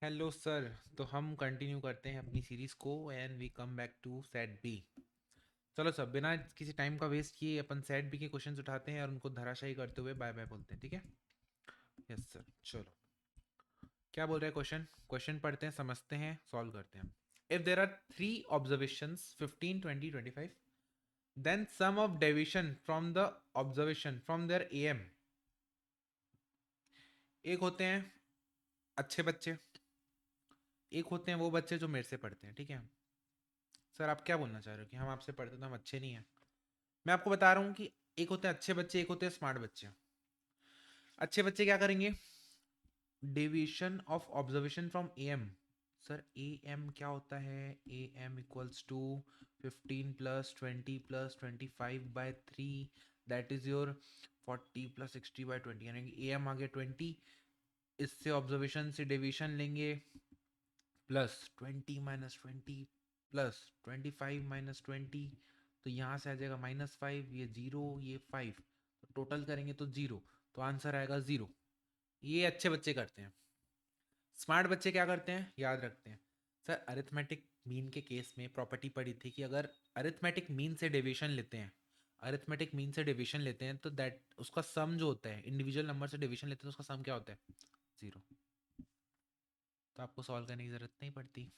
Hello sir. तो हम continue करते हैं अपनी सीरीज को and we come back to set B. चलो सर, बिना किसी टाइम का वेस्ट किए अपन सेट बी के क्वेश्चंस उठाते हैं और उनको धराशायी करते हुए बाय बाय बोलते हैं, ठीक है? यस सर, चलो। क्या बोल रहे हैं क्वेश्चन? क्वेश्चन पढ़ते हैं, समझते हैं, सॉल्व करते हैं। If there are three observations 15, 20, 25, then sum of deviation from the observation from their AM. एक होते हैं अच्छे बच्चे, एक होते हैं वो बच्चे जो मेरे से पढ़ते हैं, ठीक है? सर आप क्या बोलना चाह रहे हो कि हम आपसे पढ़ते तो हम अच्छे नहीं हैं? मैं आपको बता रहा हूँ कि एक होते हैं अच्छे बच्चे, एक होते हैं स्मार्ट बच्चे। अच्छे बच्चे क्या करेंगे? Deviation of observation from A M. Sir A M क्या होता है? A M equals to 15 plus 20 plus 25/3, that is your 40 plus 60/20, यानी कि ए एम आ गया 20। इससे ऑब्जर्वेशन से डेविएशन लेंगे, प्लस 20 - 20 प्लस 25 - 20, तो यहाँ से आ जाएगा -5, ये 0, ये 5, तो टोटल करेंगे तो 0, तो आंसर आएगा 0। ये अच्छे बच्चे करते हैं। स्मार्ट बच्चे क्या करते हैं, याद रखते हैं। सर अरिथमेटिक मीन के केस में प्रॉपर्टी पड़ी थी कि अगर अरिथमेटिक मीन से डेविएशन लेते हैं, अरिथमेटिक मीन से डेविएशन लेते हैं तो दैट उसका सम जो होता है, इंडिविजुअल नंबर से डेविएशन लेते हैं तो उसका सम क्या होता है? 0। तो आपको सॉल्व करने की ज़रूरत नहीं पड़ती,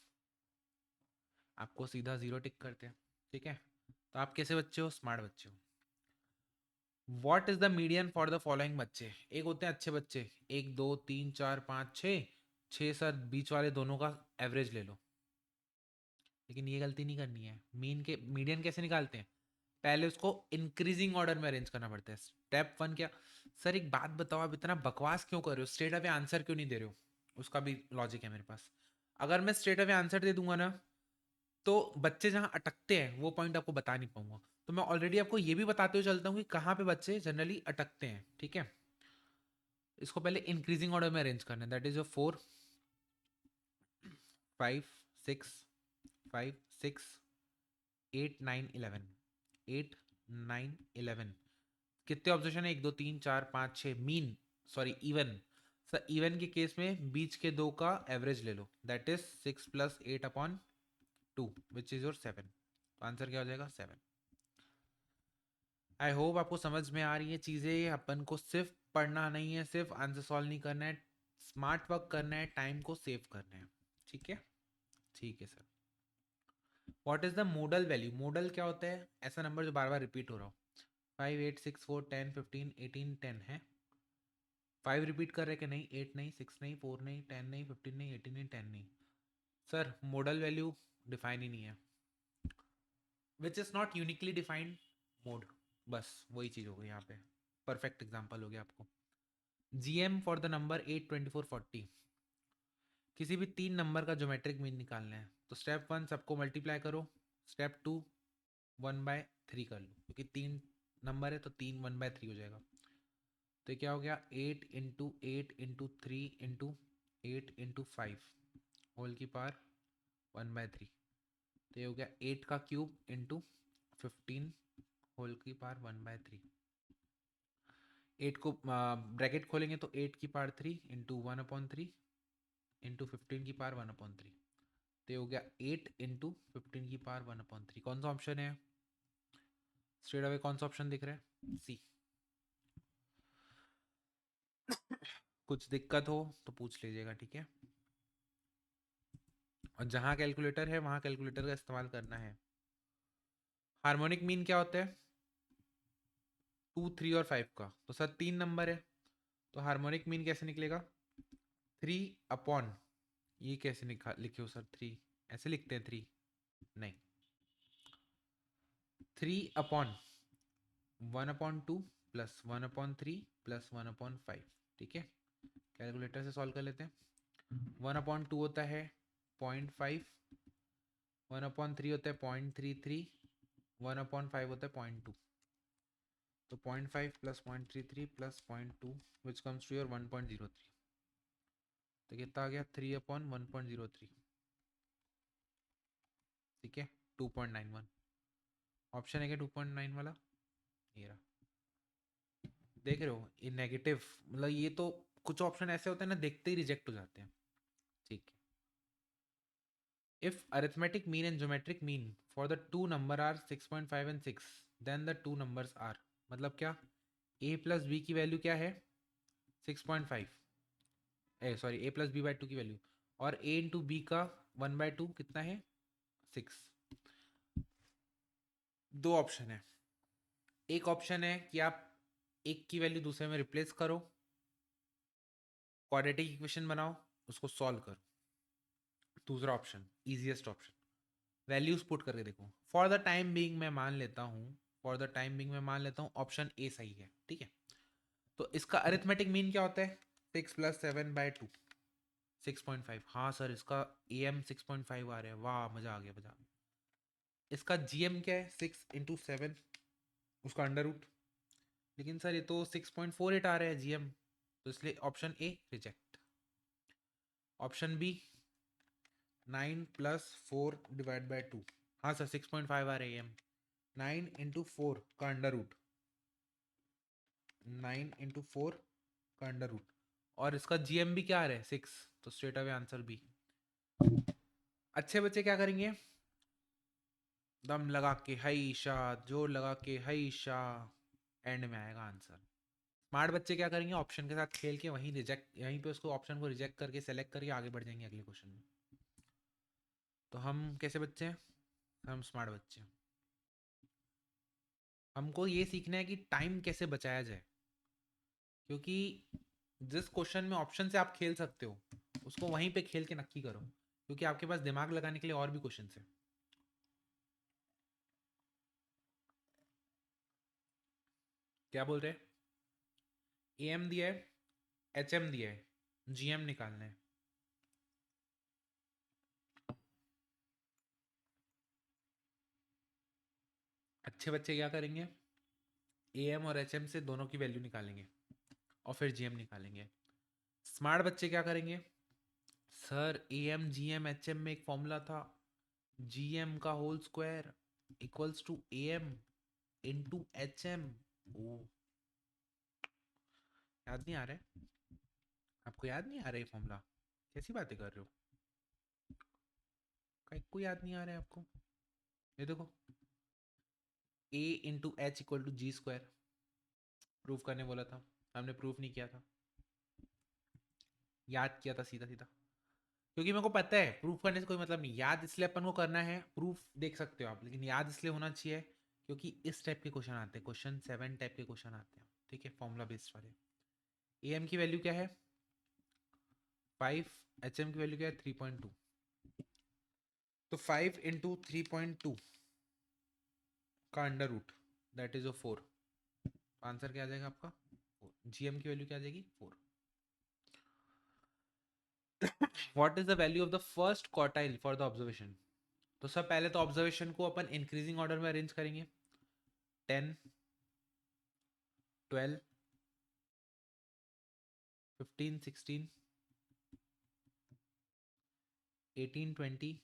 आपको सीधा 0 टिक करते हैं, ठीक है? तो आप कैसे बच्चे हो? स्मार्ट बच्चे हो। What is the median for the following बच्चे? एक होते हैं अच्छे बच्चे, 1 2 3 4 5 6, 6 सर बीच वाले दोनों का एवरेज ले लो। लेकिन ये गलती नहीं करनी है। मीन के मीडियन कैसे निकालते हैं? पहले उसको इंक्रीजिंग ऑर्डर में अरेंज करना पड़ता है। स्टेप 1 क्या? सर एक बात बताओ, आप इतना बकवास क्यों कर रहे हो? स्ट्रेट अवे आंसर क्यों नहीं दे रहे हो? उसका भी लॉजिक है मेरे पास। अगर मैं स्ट्रेट अवे आंसर दे दूंगा ना, तो बच्चे जहाँ अटकते हैं वो पॉइंट आपको बता नहीं पाऊंगा। तो मैं ऑलरेडी आपको ये भी बताते हुए चलता हूँ कि कहाँ पे बच्चे जनरली अटकते हैं, ठीक है? इसको पहले इंक्रीजिंग ऑर्डर में अरेंज करना है, दैट इज योर 4 5 6 5 6 8 9 11, 8 9 11। कितने ऑब्जर्वेशन है? 1 2 3 4 5 6, mean, sorry even. Sir even के केस में बीच के दो का एवरेज ले लो, that is 6 + 8/2, which is your 7। तो आंसर क्या हो जाएगा? 7। आई होप आपको समझ में आ रही है चीज़ें। अपन को सिर्फ पढ़ना नहीं है, सिर्फ आंसर सॉल्व नहीं करना है, स्मार्ट वर्क करना है, टाइम को सेव करना है, ठीक है? ठीक है sir. What is the model value? Model क्या होता है? ऐसा नंबर जो बार बार रिपीट हो रहा हो। 5 8 6 4 10 15 18 10 है। 5 रिपीट कर रहे कि नहीं? 8 नहीं, 6 नहीं, 4 नहीं, 10 नहीं, 15 नहीं, 18 नहीं, 10 नहीं। सर मोडल वैल्यू डिफाइन ही नहीं है, which is not uniquely defined mode. बस वही चीज़ हो गई यहाँ पे। परफेक्ट एग्जाम्पल हो गया आपको। GM for the number 8 24 40। किसी भी 3 नंबर का ज्योमेट्रिक मीन निकालना है तो स्टेप 1 सबको मल्टीप्लाई करो, स्टेप 2 1/3 कर लो, क्योंकि 3 नंबर है तो 3 1/3 हो जाएगा। तो ये क्या हो गया? 8 × 8 × 3 × 8 × 5 होल की पावर 1/3। तो ये हो गया 8 का क्यूब इंटू 15 होल की पावर 1/3। 8 को ब्रैकेट खोलेंगे तो 8 की पावर 3 इंटू 1/3 इंटू 15 की पावर 1/3। तो ये हो गया 8 इंटू 15 की पावर 1/3। कौन सा ऑप्शन है? स्ट्रेट अवे कौन सा ऑप्शन दिख रहा है? सी। कुछ दिक्कत हो तो पूछ लीजिएगा, ठीक है? और जहां कैलकुलेटर है वहां कैलकुलेटर का इस्तेमाल करना है। हार्मोनिक मीन क्या होता है? 2 3 और 5 का। तो सर 3 नंबर है तो हार्मोनिक मीन कैसे निकलेगा? 3/, ये कैसे लिखे हो सर? 3 ऐसे लिखते हैं? 3 नहीं, 3/1/2 प्लस 1/3 प्लस 1/5, ठीक है? कैलकुलेटर से सॉल्व कर लेते हैं। 1/2 होता है 0.5, 1/3 होता है 0.33, 1/5 होता है 0.2। तो 0.5 plus 0.33 plus 0.2 which comes to your 1.03। तो कितना आ गया? 3/1.03, ठीक है? 2.91। ऑप्शन है क्या 2.9 वाला? ये रहा। देख रहे हो, ये नेगेटिव, मतलब ये तो कुछ ऑप्शन ऐसे होते हैं ना, देखते ही रिजेक्ट हो जाते हैं, ठीक है? If arithmetic mean and geometric mean for the two number are 6.5 and 6, then the two numbers are, मतलब क्या, a प्लस बी की वैल्यू क्या है 6.5, sorry a plus B by two की वैल्यू, और a इंटू बी का 1/2 कितना है 6। दो ऑप्शन है, एक ऑप्शन है कि आप एक की वैल्यू दूसरे में रिप्लेस करो, क्वाड्रेटिक इक्वेशन बनाओ, उसको सॉल्व करो। दूसरा option easiest option, values put करके देखो। फॉर द टाइम बीइंग मैं मान लेता हूँ, फॉर द टाइम बीइंग मैं मान लेता हूँ ऑप्शन ए सही है, ठीक है। तो इसका अरिथमेटिक मीन क्या होता है 6 + 7/2, 6.5। हाँ सर इसका ए एम 6.5 आ रहा है, वाह मजा आ गया मजा। इसका जी एम क्या है 6 × 7, उसका अंडर रूट। लेकिन सर ये तो 6.48 आ रहा है जी एम, तो इसलिए option A reject. Option B 9 + 4/2, हाँ सर 6.5 आ रहा है एम, 9 × 4 का अंडर रूट, 9 × 4 का अंडर रूट, और इसका जीएम भी क्या आ रहा है 6, तो स्ट्रेट अवे आंसर बी। अच्छे बच्चे क्या करेंगे, दम लगा के हई शाह, जोर लगा के हई शाह, एंड में आएगा आंसर। स्मार्ट बच्चे क्या करेंगे, ऑप्शन के साथ खेल के वहीं रिजेक्ट, यहीं पे उसको ऑप्शन को रिजेक्ट करके सेलेक्ट करके आगे बढ़ जाएंगे अगले क्वेश्चन में। तो हम कैसे बच्चे हैं, हम स्मार्ट बच्चे हैं। हमको ये सीखना है कि टाइम कैसे बचाया जाए, क्योंकि जिस क्वेश्चन में ऑप्शन से आप खेल सकते हो उसको वहीं पे खेल के नक्की करो, क्योंकि आपके पास दिमाग लगाने के लिए और भी क्वेश्चन है। क्या बोल रहे हैं, ए एम दिया है, एच एम दिया है, जी एम निकालना है। अच्छे बच्चे क्या करेंगे, ए एम और एच एम से दोनों की वैल्यू निकालेंगे और फिर जी एम निकालेंगे। स्मार्ट बच्चे क्या करेंगे, sir A M G M H M में एक फॉर्मूला था, जी एम का whole square equals to A M into H M. ओ, याद नहीं आ रहा है आपको, याद नहीं आ रहा है फॉर्मूला, कैसी बातें कर रहे हो, कहीं को याद नहीं आ रहा है आपको। ये देखो, A into H equal to G square, proof करने बोला था, हमने प्रूफ नहीं किया था, याद किया था सीधा सीधा, क्योंकि मेरे को पता है प्रूफ करने से कोई मतलब नहीं, याद इसलिए अपन को करना है, प्रूफ देख सकते हो आप, लेकिन याद इसलिए होना चाहिए क्योंकि इस टाइप के क्वेश्चन आते हैं, क्वेश्चन 7 टाइप के क्वेश्चन आते हैं, ठीक है, फॉर्मूला बेस्ड वाले। ए एम की वैल्यू क्या है 5, एच एम की वैल्यू क्या है 3.2, तो 5 × 3.2 का under root, that is 4, answer क्या आ जाएगा आपका 4, जीएम की वैल्यू क्या आ जाएगी 4। What is the value of the first quartile for the observation. तो सब पहले तो ऑब्जर्वेशन को अपन इंक्रीजिंग ऑर्डर में अरेंज करेंगे, 10, 12, 15, 16, 18, 20,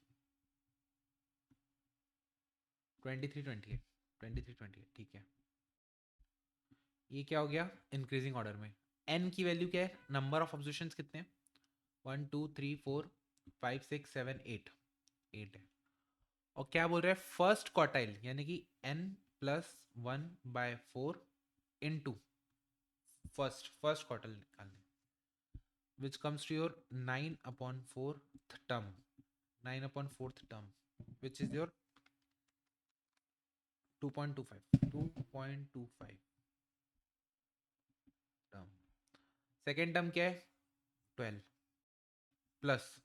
23, 28, 23, 28, ठीक है। ये क्या हो गया इंक्रीजिंग ऑर्डर में। एन की वैल्यू क्या है, नंबर ऑफ ऑब्जर्वेशन कितने हैं, 1 2 3 4 5 6 7 8, 8 है। और क्या बोल रहे हैं फर्स्ट क्वार्टाइल, यानी कि n + 1/4 इंटू फर्स्ट क्वार्टाइल निकालने, which comes to your 9/4 term, 9/4 term, which is your 2.25 term. Second term क्या है 12, प्लस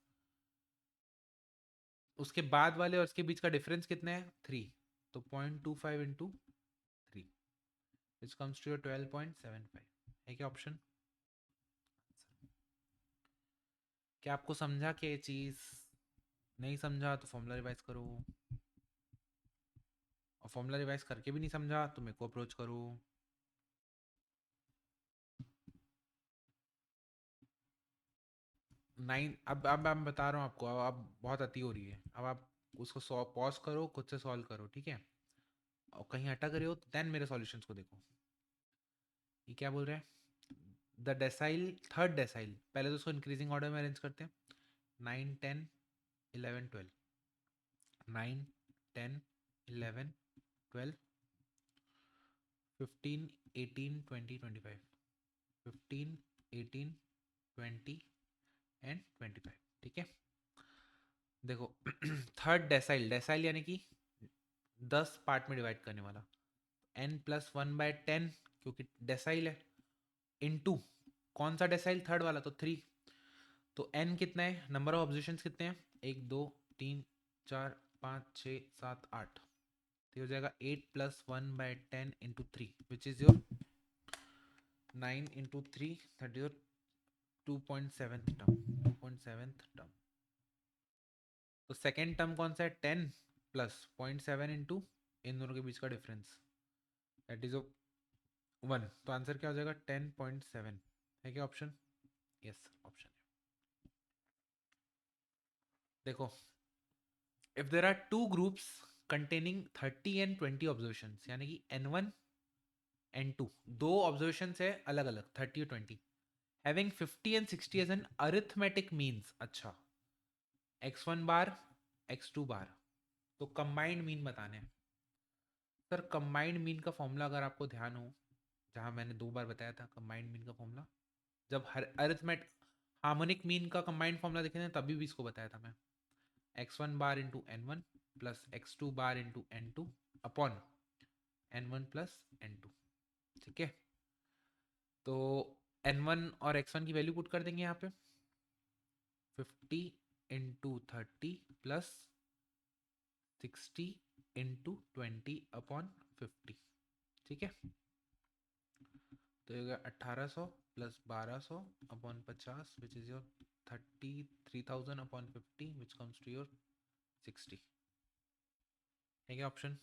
उसके बाद वाले और उसके बीच का डिफरेंस कितना है 3, तो 0.25 into 3, which comes to your 12.75 है क्या ऑप्शन। क्या आपको समझा क्या ये चीज, नहीं समझा तो फॉर्मूला रिवाइज करो, और फॉर्मूला रिवाइज करके भी नहीं समझा तो मेरे को अप्रोच करो। नाइन, अब मैं बता रहा हूँ आपको, अब बहुत अति हो रही है, अब आप उसको पॉज करो, खुद से सॉल्व करो, ठीक है, और कहीं अटक रहे हो तो देन मेरे सॉल्यूशंस को देखो। ये क्या बोल रहे हैं, द डेसाइल, थर्ड डेसाइल, पहले तो उसको इंक्रीजिंग ऑर्डर में अरेंज करते हैं, 9 10 11 12, 9, 10, 11, 12, 15, 18, 20, 25, 15, 18, 20 एंड 25। ठीक है, देखो थर्ड डेसाइल, डेसाइल यानी कि 10 पार्ट में डिवाइड करने वाला, n+1/10 क्योंकि डेसाइल है, इनटू कौन सा डेसाइल, थर्ड वाला, तो 3। तो n कितना है, नंबर ऑफ ऑब्जर्वेशंस कितने हैं, 1 2 3 4 5 6 7 8, तो हो जाएगा 8+1/10 into 3 which is your 9 into 3, that is your 2.7 term, 2.7 term. तो सेकेंड टर्म कौन सा है, 10 प्लस 0.7 इंटू इन दोनों के बीच का डिफरेंस, दैट इज 1। तो आंसर क्या हो जाएगा, 10.7 है क्या ऑप्शन, यस ऑप्शन है। देखो, if there are two groups containing 30 and 20 observation, यानी कि n1 n2 दो ऑब्जर्वेशन है अलग अलग, 30 और 20, having 50 and 60 as an arithmetic means, अच्छा x1 बार x2 बार, तो कंबाइंड मीन बताने हैं। सर कंबाइंड मीन का फॉर्मूला अगर आपको ध्यान हो, जहां मैंने 2 बार बताया था कंबाइंड मीन का फॉर्मूला, जब हर अरिथमेट हार्मोनिक मीन का कंबाइंड फॉर्मूला देखे थे तभी भी इसको बताया था मैं, x1 bar into n1 plus x2 bar into n2 upon n1 plus n2। ठीक है, तो n1 और x1 की वैल्यू पुट कर देंगे यहाँ पे, 50 इंटू 30 प्लस 60 इंटू 20 अपॉन 50। ठीक है, तो ये हो गया 1800 plus 1200 upon 50 which is your 33,000 upon 50 which comes to your 60। है क्या ऑप्शन,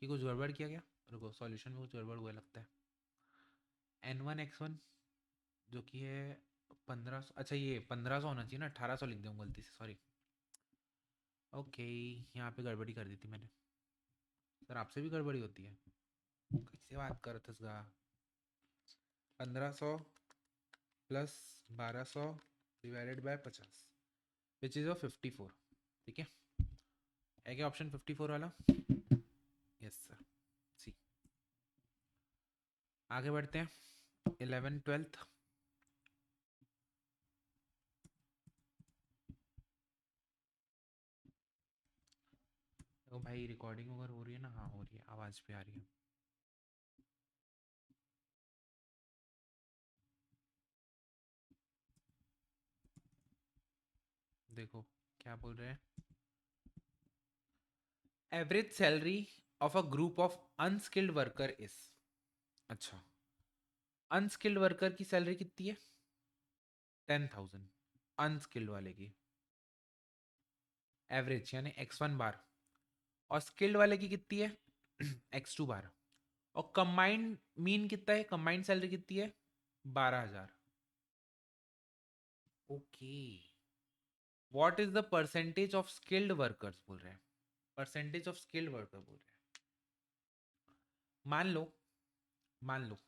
कि कुछ गड़बड़ किया गया, रुको सॉल्यूशन में कुछ गड़बड़ हुआ लगता है। n1 x1 जो कि है 1500, अच्छा ये 1500 होना चाहिए ना, 1800 लिख दूँ गलती से, सॉरी। ओके, यहाँ पे गड़बड़ी कर दी थी मैंने। सर आपसे भी गड़बड़ी होती है, किससे बात कर रहे थे, 1500 plus 1200 divided by 50 which is 54। ठीक है क्या ऑप्शन 54 वाला, यस सर, सी। आगे बढ़ते हैं, 11 12th। तो भाई रिकॉर्डिंग अगर हो रही है ना, हाँ हो रही है, आवाज़ भी आ रही है। देखो क्या बोल रहे हैं, average salary of a group of unskilled worker is, अच्छा अनस्किल्ड वर्कर की सैलरी कितनी है, 10,000 अनस्किल्ड वाले की एवरेज, यानी x1 बार, और स्किल्ड वाले की कितनी है x2 बार, और कंबाइंड मीन कितना है, कंबाइंड सैलरी कितनी है 12,000। Okay, what is the percentage of skilled workers बोल रहे हैं, परसेंटेज ऑफ स्किल्ड वर्कर बोल रहे हैं। मान लो, मान लो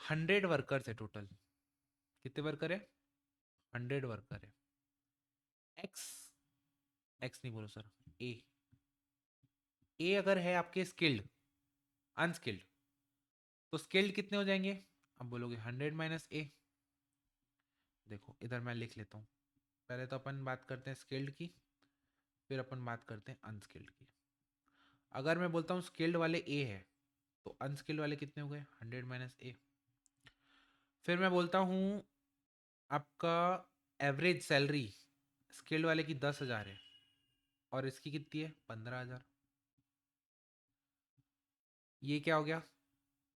100 वर्कर्स है टोटल, कितने वर्कर है, 100 वर्कर है, एक्स, एक्स नहीं बोलो सर, ए, ए अगर है आपके स्किल्ड, अनस्किल्ड, तो स्किल्ड कितने हो जाएंगे, अब बोलोगे 100 माइनस ए। देखो इधर मैं लिख लेता हूँ, पहले तो अपन बात करते हैं स्किल्ड की, फिर अपन बात करते हैं अनस्किल्ड की। अगर मैं बोलता हूँ स्किल्ड वाले ए है, तो अनस्किल्ड वाले कितने हो गए, 100 माइनस ए। फिर मैं बोलता हूँ आपका एवरेज सैलरी स्किल्ड वाले की 10,000 है, और इसकी कितनी है 15,000। ये क्या हो गया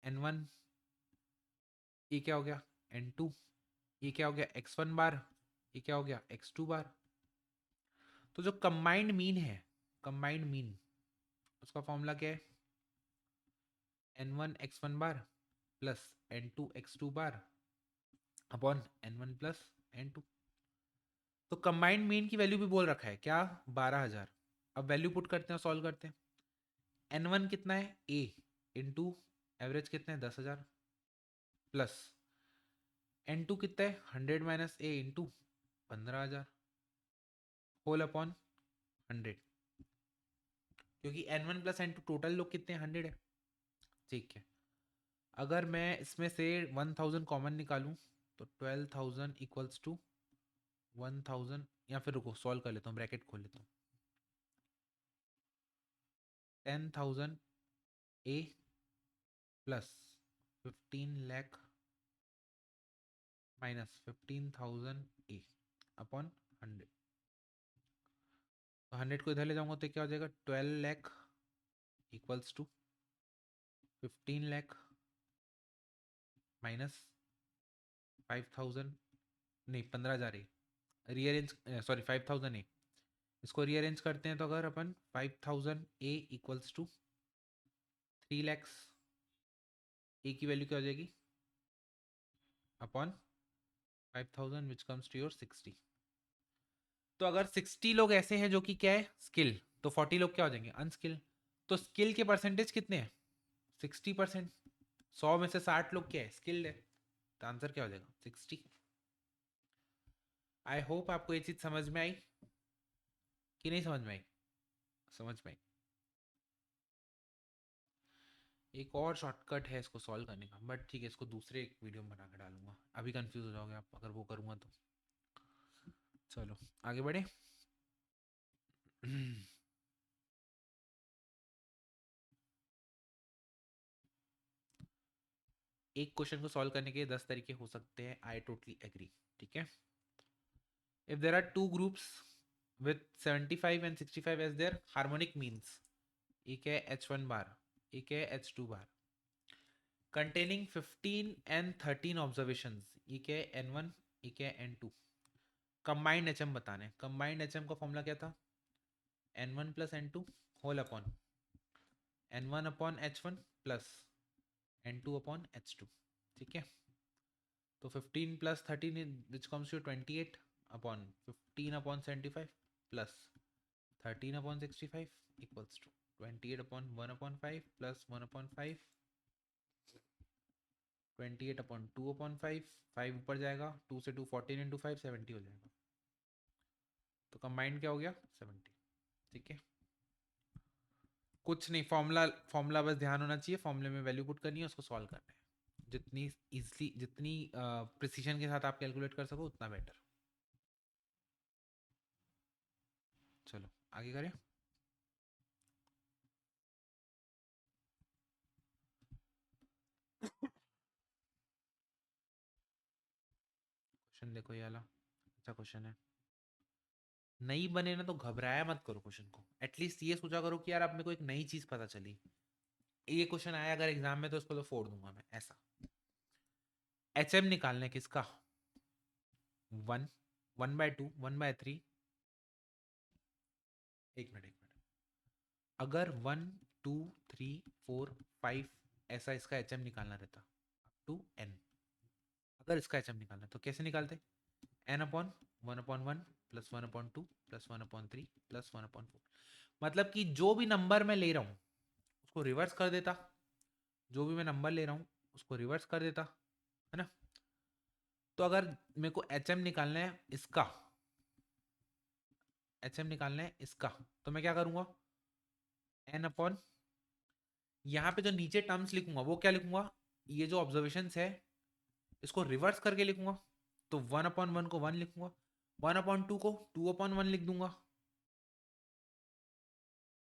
n1, ये क्या हो गया n2, ये क्या हो गया x1 बार, ये क्या हो गया x2 बार। तो जो कंबाइंड मीन है, कंबाइंड मीन, उसका फॉर्मूला क्या है, n1 x1 bar plus n2 x2 bar upon n1 plus n2। तो कंबाइंड मीन की वैल्यू भी बोल रखा है क्या, 12,000। अब वैल्यू पुट करते हैं, सॉल्व करते हैं। n1 कितना है a इंटू एवरेज कितना है 10,000 प्लस n2 कितना है 100 माइनस ए इंटू 15,000। होल अपॉन 100, क्योंकि n1 प्लस n2 टोटल लोग कितने 100 है। ठीक है, अगर मैं इसमें से 1000 कॉमन निकालूं तो 12000 इक्वल्स टू 1000, या फिर रुको सॉल्व कर लेता हूँ, ब्रैकेट खोल लेता हूँ। 10,000 ए प्लस 15 लाख माइनस 15,000 ए अपॉन 100। तो 100 को इधर ले जाऊंगा तो क्या हो जाएगा, 12 lakh equals to 15 lakh minus 5000, नहीं 15,000 ए, रीअरेंज सॉरी 5000 ए, इसको रीअरेंज करते हैं तो अगर अपन 5000 A equals to 3 lakhs, A की वैल्यू क्या हो जाएगी upon 5000 which comes to your 60। तो अगर 60 लोग ऐसे हैं जो कि क्या है स्किल, तो 40 लोग क्या हो जाएंगे अनस्किल। तो स्किल के परसेंटेज कितने हैं 60%। 100 में से 60 लोग क्या है स्किल्ड है, तो आंसर क्या हो जाएगा 60। आई होप आपको ये चीज समझ में आई कि नहीं समझ में आई, समझ में आई। एक और शॉर्टकट है इसको सॉल्व करने का, बट ठीक है इसको दूसरे एक वीडियो में बना के डालूंगा, अभी कंफ्यूज हो जाओगे आप अगर वो करूँगा तो। चलो आगे बढ़े। एक क्वेश्चन को सॉल्व करने के 10 तरीके हो सकते हैं, आई टोटली एग्री। ठीक है, if there are two groups with 75 and 65 as their harmonic means, एक है H1 बार, एक है H2 bar, containing 15 and 13 observations, एक है N1 एक है N2, combined HM बताने। combined HM का फॉर्मूला क्या था, N1 plus N2 whole upon N1 upon H1 plus N2 upon H2। ठीक है, तो 15 plus 13 which comes to 28 upon 15 upon 75 plus 13 upon 65 equals to 28 upon 1 upon 5 plus 1 upon 5, 28 upon 2 upon 5, 5 ऊपर जाएगा 2 से 2 14 into 5 70 हो जाएगा। तो कंबाइंड क्या हो गया 70। ठीक है, कुछ नहीं, फॉर्मूला फॉर्मूला बस ध्यान होना चाहिए, फॉर्मूले में वैल्यू पुट करनी है, उसको सॉल्व करना है। जितनी इजली जितनी प्रिसीजन के साथ आप कैलकुलेट कर सको उतना बेटर। चलो आगे करें। क्वेश्चन देखो ये वाला अच्छा क्वेश्चन है। नहीं बने ना तो घबराया मत करो क्वेश्चन को, एटलीस्ट ये सोचा करो कि यार अब मेरे को एक नई चीज पता चली। ये क्वेश्चन आया अगर एग्जाम में तो इसको तो फोड़ दूंगा मैं ऐसा। एच एम निकालना है किसका, 1, 1/2, 1/3। एक मिनट, अगर 1 2 3 4 5 ऐसा इसका एच एम निकालना रहता टू एन, अगर इसका एच एम निकालना तो कैसे निकालते, N upon 1/1 plus 1/2 plus 1/3 plus 1/4। मतलब कि जो भी नंबर मैं ले रहा हूँ उसको रिवर्स कर देता, जो भी मैं नंबर ले रहा हूँ उसको रिवर्स कर देता, है ना। तो अगर मेरे को एच एम निकालना है इसका, एच एम निकालना है इसका, तो मैं क्या करूँगा एन अपॉन, यहाँ पे जो नीचे टर्म्स लिखूंगा वो क्या लिखूंगा, ये जो ऑब्जर्वेशन है इसको रिवर्स करके लिखूंगा। तो 1/1 को 1 लिखूंगा, 1/2 को 2/1 लिख दूंगा,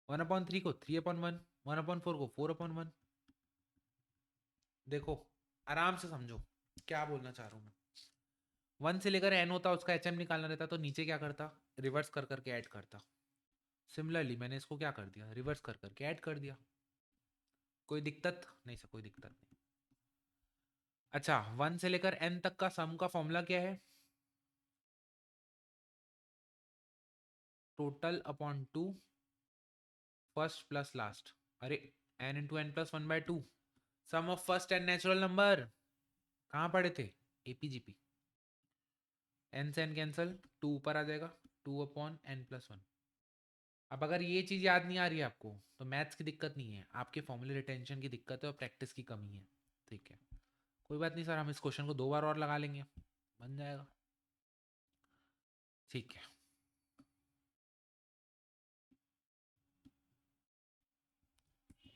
1/3 को 3/1, 1/4 को 4/1। देखो आराम से समझो क्या बोलना चाह रहा हूँ मैं। 1 से लेकर एन होता उसका एच एम निकालना रहता तो नीचे क्या करता, रिवर्स कर करके ऐड करता। सिमिलरली मैंने इसको क्या कर दिया, रिवर्स कर करके ऐड कर दिया। कोई दिक्कत नहीं सर, कोई दिक्कत नहीं। अच्छा 1 से लेकर n तक का सम का फॉर्मूला क्या है, total upon 2 first plus last. अरे n into N plus 1/2 sum of first and natural number, कहाँ पढ़े थे एपीजीपी। n से n कैंसल, 2 ऊपर आ जाएगा 2/n+1। अब अगर ये चीज़ याद नहीं आ रही है आपको तो मैथ्स की दिक्कत नहीं है, आपके फॉर्मूले रिटेंशन की दिक्कत है और प्रैक्टिस की कमी है। ठीक है, कोई बात नहीं सर, हम इस क्वेश्चन को 2 बार और लगा लेंगे, बन जाएगा। ठीक है।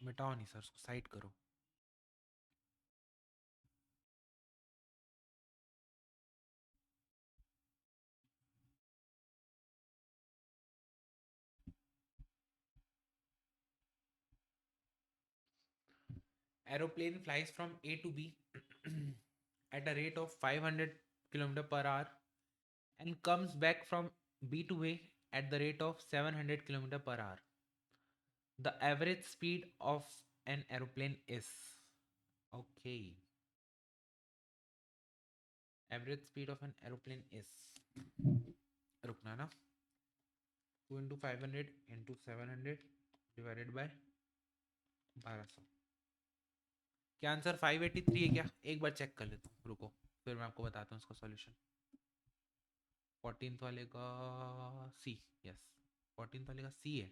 मिटाओ नहीं सर, उसको साइड करो। Aeroplane flies from A to B at a rate of 500 km per hour and comes back from B to A at the rate of 700 km per hour. The average speed of an aeroplane is, okay, average speed of an aeroplane is, रुकना ना, 2 into 500 into 700 divided by 1200। क्या answer 583 है क्या? एक बार check कर लेता हूँ, रुको, फिर मैं आपको बताता हूँ इसका सॉल्यूशन। 14th वाले का सी, यस 14th वाले का सी है।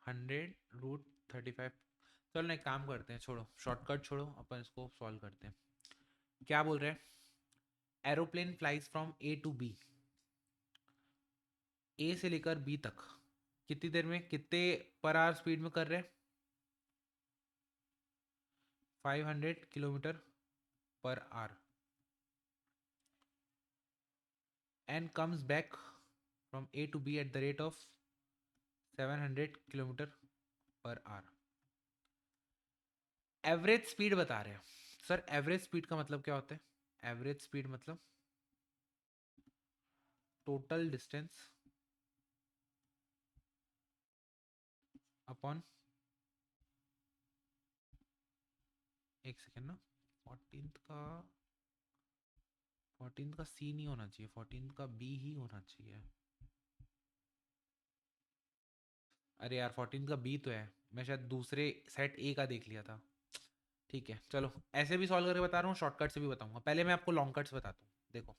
100√35। चलो ना एक काम करते हैं, छोड़ो शॉर्टकट छोड़ो, अपन इसको सॉल्व करते हैं। क्या बोल रहे हैं? Aeroplane flies from A to B, A से लेकर बी तक कितनी देर में, कितने पर आवर स्पीड में कर रहे हैं? 500 kilometre per hour, and comes back from A to B at the rate of 700 kilometre per hour. Average speed बता रहे हैं सर। एवरेज स्पीड का मतलब क्या होता है? एवरेज स्पीड मतलब टोटल डिस्टेंस अपॉन, एक सेकेंड ना, 14th का 14th का सी नहीं होना चाहिए, 14th का बी ही होना चाहिए। अरे यार 14th का बी तो है, मैं शायद दूसरे सेट ए का देख लिया था। ठीक है चलो, ऐसे भी सॉल्व करके बता रहा हूँ, शॉर्टकट से भी बताऊंगा। पहले मैं आपको लॉन्ग कट्स बताता हूँ। देखो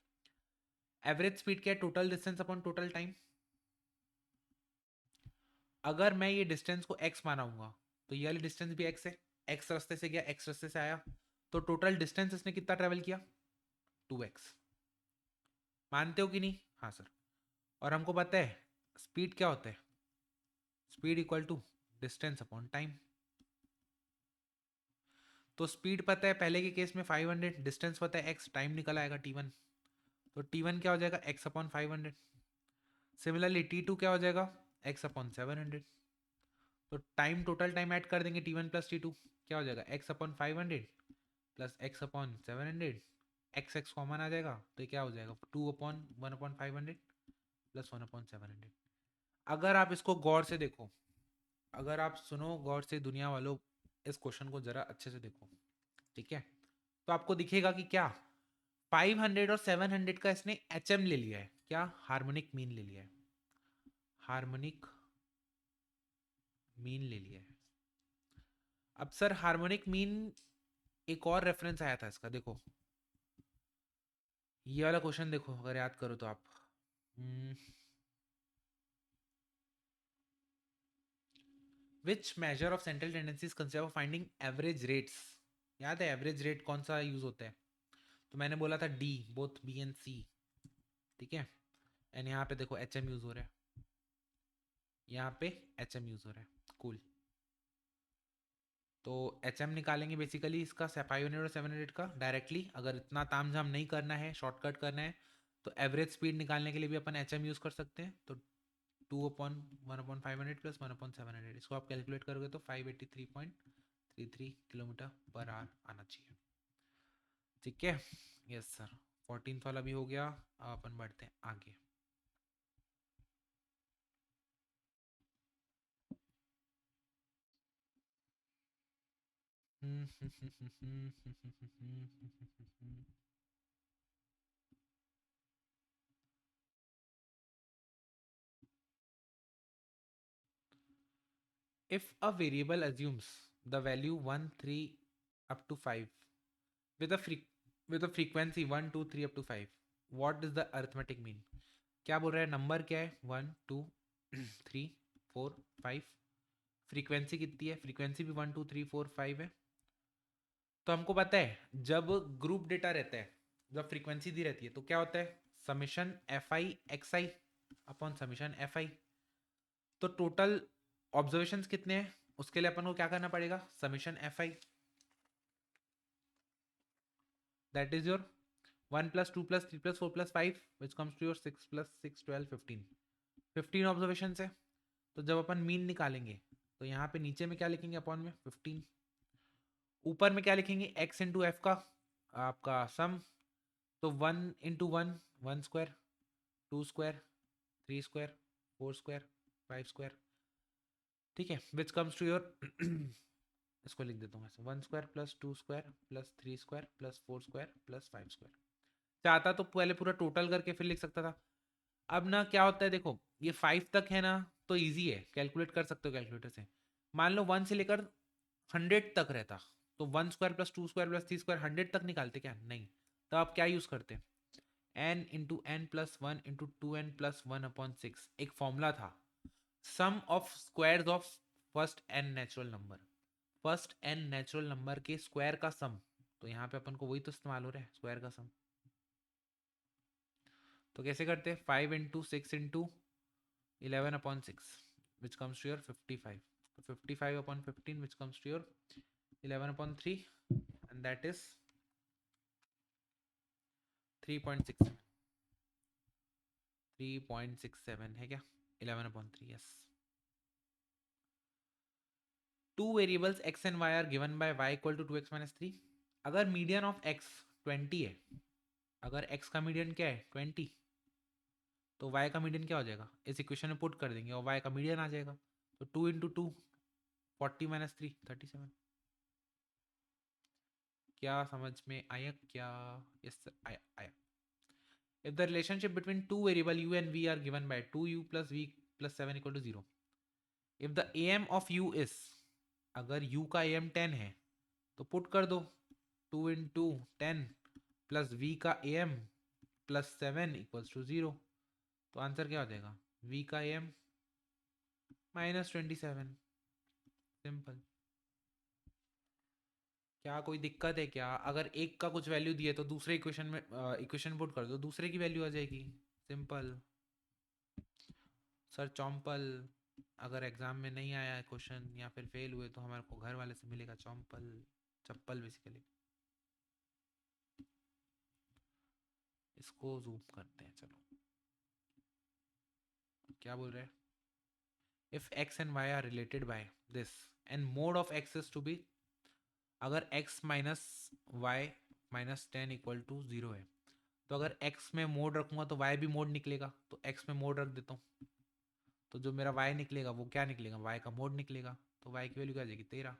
एवरेज स्पीड क्या है? Total distance upon total time. अगर मैं ये डिस्टेंस को x मानाऊंगा तो ये वाली डिस्टेंस भी x है, x रास्ते से गया, x रास्ते से आया, तो टोटल डिस्टेंस इसने कितना ट्रेवल किया? 2x। मानते हो कि नहीं? हाँ सर। और हमको पता है स्पीड क्या होता है? Speed equal to distance upon time. तो स्पीड पता है पहले के केस में 500, डिस्टेंस पता है x, टाइम निकल आएगा t1, तो t1 क्या हो जाएगा? x upon 500। सिमिलरली t2 क्या हो जाएगा? x upon 700। तो टाइम, टोटल टाइम ऐड कर देंगे t1 प्लस t2, क्या हो जाएगा? x upon 500 plus x upon 700, x x common आ जाएगा, तो ये क्या हो जाएगा? 2/1/500 प्लस 1/700। अगर आप इसको गौर से देखो, अगर आप सुनो गौर से दुनिया वालों, इस क्वेश्चन को जरा अच्छे से देखो, ठीक है, तो आपको दिखेगा कि क्या 500 और 700 का इसने HM ले लिया है, क्या हार्मोनिक मीन ले लिया है, हार्मोनिक मीन ले लिया है। अब सर हार्मोनिक मीन, एक और रेफरेंस आया था इसका, देखो ये वाला क्वेश्चन देखो, अगर याद करो तो आप, which measure of central tendencies consider for finding average rates. याद है एवरेज रेट कौन सा यूज होता है? तो मैंने बोला था डी, बोथ बी एंड सी, ठीक है। एंड यहाँ पे देखो एच एम यूज हो रहा है, यहाँ पे एच एम यूज हो रहा है, कूल। तो एच एम निकालेंगे बेसिकली इसका 500 और 700 का डायरेक्टली, अगर इतना तामझाम नहीं करना है, शॉर्टकट करना है, तो एवरेज स्पीड निकालने के लिए भी अपन एच एम यूज़ कर सकते हैं। तो 2/1/500 प्लस 1/700, इसको आप कैलकुलेट करोगे तो 583.33 किलोमीटर पर आवर आना चाहिए, ठीक है। यस सर, 14th वाला भी हो गया। अब अपन बढ़ते हैं आगे। If a variable assumes the value 1 3 up to 5 with a with a frequency 1 2 3 up to 5, what is the arithmetic mean? क्या बोल रहा है? नंबर क्या है? 1 2 3 4 5, फ्रीक्वेंसी कितनी है? फ्रीक्वेंसी भी 1 2 3 4 5 है। तो हमको पता है जब ग्रुप डेटा रहता है, जब फ्रीक्वेंसी दी रहती है, तो क्या होता है? Summation F I x I upon summation F I. तो टोटल ऑब्जर्वेशंस कितने हैं उसके लिए अपन को क्या करना पड़ेगा, summation F I, that is your 1 + 2 + 3 + 4 + 5 which comes to your 6 + 6 12 15 15 observation है। तो जब अपन मीन निकालेंगे तो यहाँ पे नीचे में क्या लिखेंगे अपॉन में 15, ऊपर में क्या लिखेंगे x इंटू एफ का आपका सम, तो 1 into 1 1 square, 2 square, 3 square, 4 square, 5 square, ठीक है, विच कम्स टू योर इसको लिख देता हूँ ऐसे 1 square + 2 square + 3 square + 4 square + 5 square. चाहता तो पहले पूरा टोटल करके फिर लिख सकता था। अब ना क्या होता है देखो, ये 5 तक है ना तो इजी है, कैलकुलेट कर सकते हो कैलकुलेटर से। मान लो 1 से लेकर 100 तक रहता तो 1 स्क्वायर + 2 स्क्वायर + 3 स्क्वायर 100 तक निकालते क्या, नहीं। तो आप क्या यूज करते, n into n + 1 into 2n + 1/6, एक फॉर्मूला था, sum of squares of first n natural number, first n natural number के स्क्वायर का सम। तो यहाँ पे अपन को वही तो इस्तेमाल हो रहा है, स्क्वायर का सम। तो कैसे करते हैं, 5 into 6 into 11/6 which comes to your 55, तो 55/15 which comes to your 11/3 and that is 3.67, 3.67 है क्या, 11/3, yes. Two variables x and y are given by y = 2x - 3। अगर मीडियन ऑफ x 20 है, अगर x का मीडियन क्या है 20, तो y का मीडियन क्या हो जाएगा, इस इक्वेशन में पुट कर देंगे और y का मीडियन आ जाएगा। तो 2 इंटू 2 40 - 3 37। क्या समझ में आया क्या, यस सर आया आया। If the relationship between two variable u and v are given by 2u + v + 7 = 0, if the am of u is, अगर u का am 10 है तो पुट कर दो 2 इंटू 10 + v का am + 7 = 0। तो आंसर क्या हो जाएगा, v का am -27, सिंपल। क्या कोई दिक्कत है क्या, अगर एक का कुछ वैल्यू दिए तो दूसरे इक्वेशन में इक्वेशन पुट कर दो, दूसरे की वैल्यू आ जाएगी, सिंपल। सर चौम्पल, अगर एग्जाम में नहीं आया है क्वेश्चन या फिर फेल हुए तो हमारे को घर वाले से मिलेगा चौम्पल, चप्पल बेसिकली। इसको जूम करते हैं, चलो क्या बोल रहे हैं, if x and y are related by this and mode of x is to be, अगर x माइनस वाई -10 = 0 है, तो अगर x में मोड रखूंगा तो y भी मोड निकलेगा, तो x में मोड रख देता हूँ, तो जो मेरा y निकलेगा वो क्या निकलेगा, y का मोड निकलेगा, तो y की वैल्यू क्या आ जाएगी 13,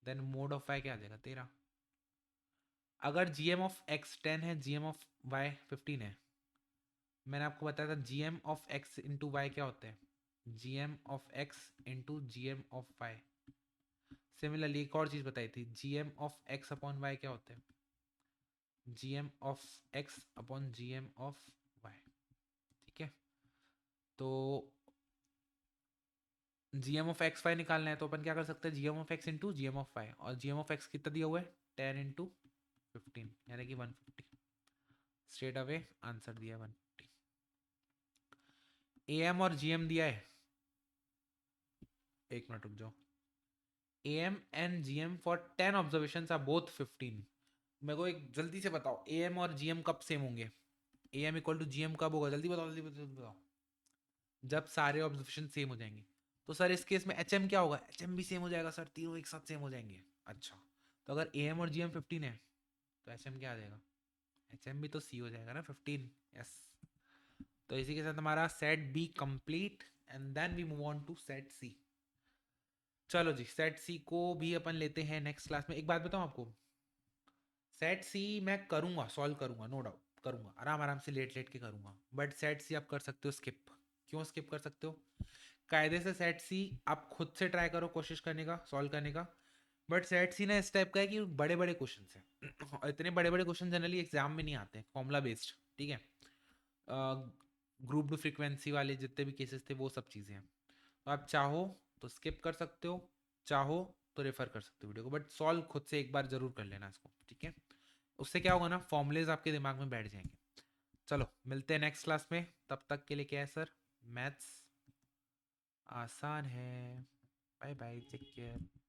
देन मोड ऑफ y क्या आ जाएगा 13। अगर gm ऑफ x 10 है, gm ऑफ y 15 है, मैंने आपको बताया था gm of x into Y क्या होता है, gm of x into gm of y। Similarly एक और चीज बताई थी, gm of x upon y क्या होता है, gm of x upon gm of y, ठीक है। तो gm ऑफ एक्स वाई निकालना है तो अपन क्या कर सकते हैं, gm of x into gm of y, और gm ऑफ x कितना दिया हुआ है 10 इंटू 15 यानी कि 150, स्ट्रेट अवे आंसर दिया 150। am और gm दिया है, एक मिनट रुक जाओ, am and gm for 10 observations are both 15। मेरे को एक जल्दी से बताओ am और gm कब सेम होंगे, am = gm कब होगा, जल्दी बताओ जल्दी बताओ, जल्दी बताओ। जब सारे ऑब्जर्वेशन सेम हो जाएंगे। तो सर इस केस में hm क्या होगा, hm भी सेम हो जाएगा सर, तीनों एक साथ सेम हो जाएंगे। अच्छा, तो अगर am और gm 15 है तो hm क्या आ जाएगा, hm भी तो c हो जाएगा ना 15, यस। तो इसी के साथ हमारा set B complete and then we move on to set C. चलो जी, सेट सी को भी अपन लेते हैं नेक्स्ट क्लास में। एक बात बताऊं आपको, सेट सी मैं करूंगा, सॉल्व करूंगा, नो डाउट करूंगा, आराम आराम से लेट लेट के करूंगा, बट सेट सी आप कर सकते हो स्किप। क्यों स्किप कर सकते हो, कायदे से सेट सी आप खुद से ट्राई करो कोशिश करने का, सॉल्व करने का। बट सेट सी ना इस टाइप का है कि बड़े बड़े क्वेश्चन है और इतने बड़े बड़े क्वेश्चन जनरली एग्जाम में नहीं आते, फॉर्मूला बेस्ड, ठीक है। ग्रुप टू फ्रीक्वेंसी वाले जितने भी केसेस थे वो सब चीज़ें हैं। तो आप चाहो तो स्किप कर सकते हो, चाहो तो रेफर कर सकते हो वीडियो को, बट सॉल्व खुद से एक बार जरूर कर लेना इसको, ठीक है। उससे क्या होगा ना, फॉर्मूलेज आपके दिमाग में बैठ जाएंगे। चलो मिलते हैं नेक्स्ट क्लास में, तब तक के लिए क्या है सर, मैथ्स आसान है। Bye bye, take care.